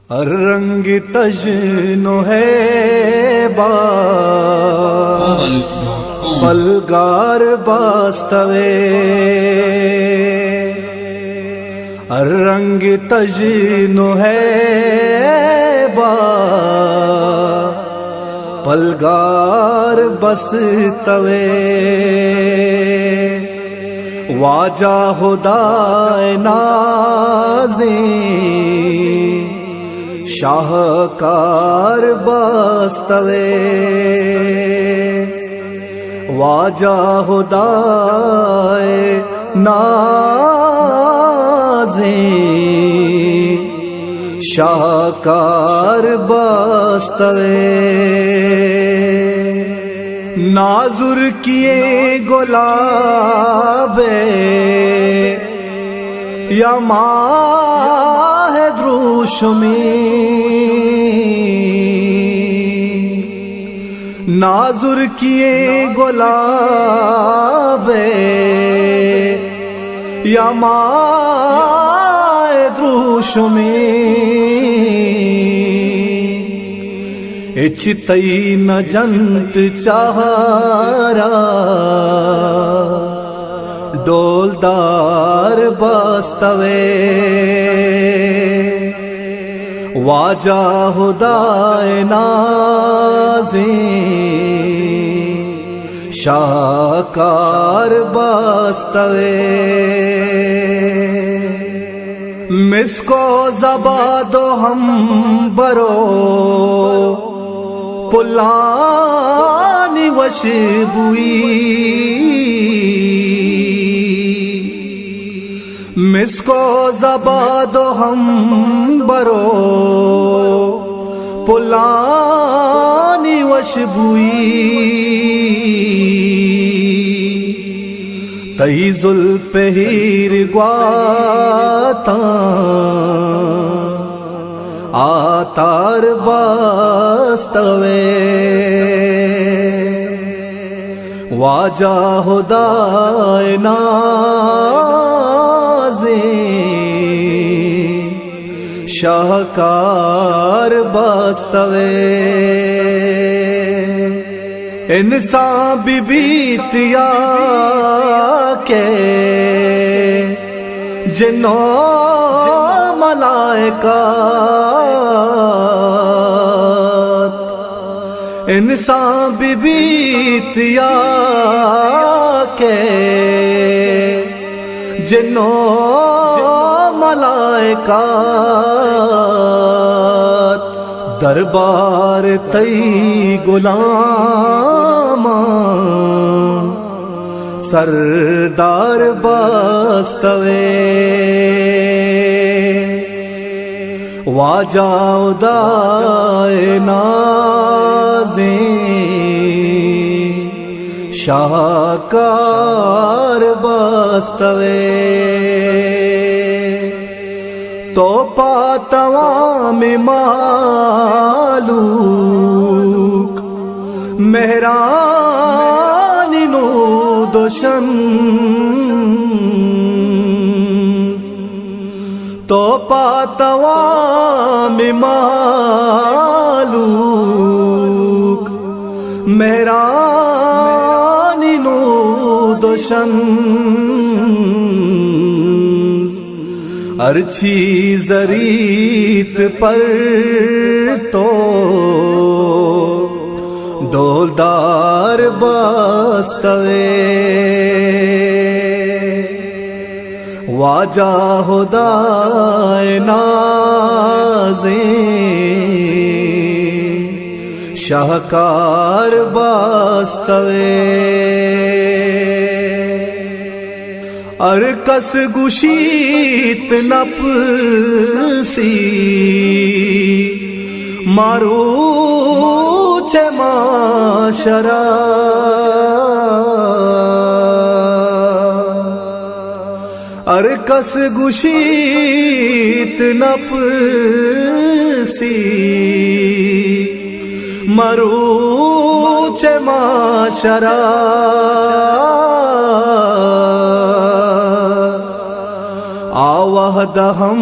الرنگ تجنو ہے با بلگار باستوے الرنگ تجنو ہے با بلگار بستوے واجہ خدائے نازیں شاہکار باستوے واجہ خدائے نازیں شاہکار باستوے نازر کیے گلاب یا ماہ دروشمی نازر کیے گلاب یا ماہ دروشمی اچتئی نہ جنت چہارا ڈولدار باستوے واجہ خدائے نازیں شاہکار باستوے مسکو زبادو ہم برو پلانی وشبوئی مسکو زبادو ہم برو پلانی وشبوئی تئی زلف ہیر گواتا آتار باستوے واجہ خدائے نازیں شاہکار باستوے انسان بی بیتیا کے جنوں ملائکات انسان بی بیتیا کے جنوں ملائکات دربار تئی غلاما سردار باستوے واجہ خدائے نازیں شاہکار باستوے تو پاتوام معلوق مہرانی نو دوشن تو پاتوام معلوق مہرانی نو دوشن ارچھی زریت پر تو ڈولدار باستوے واجہ خدائے نازیں شاہکار باستوے ارکس گشیت نپسی مارو چے معاشرہ ارکس گشیت نپسی مروچ معاشرہ آوہد ہم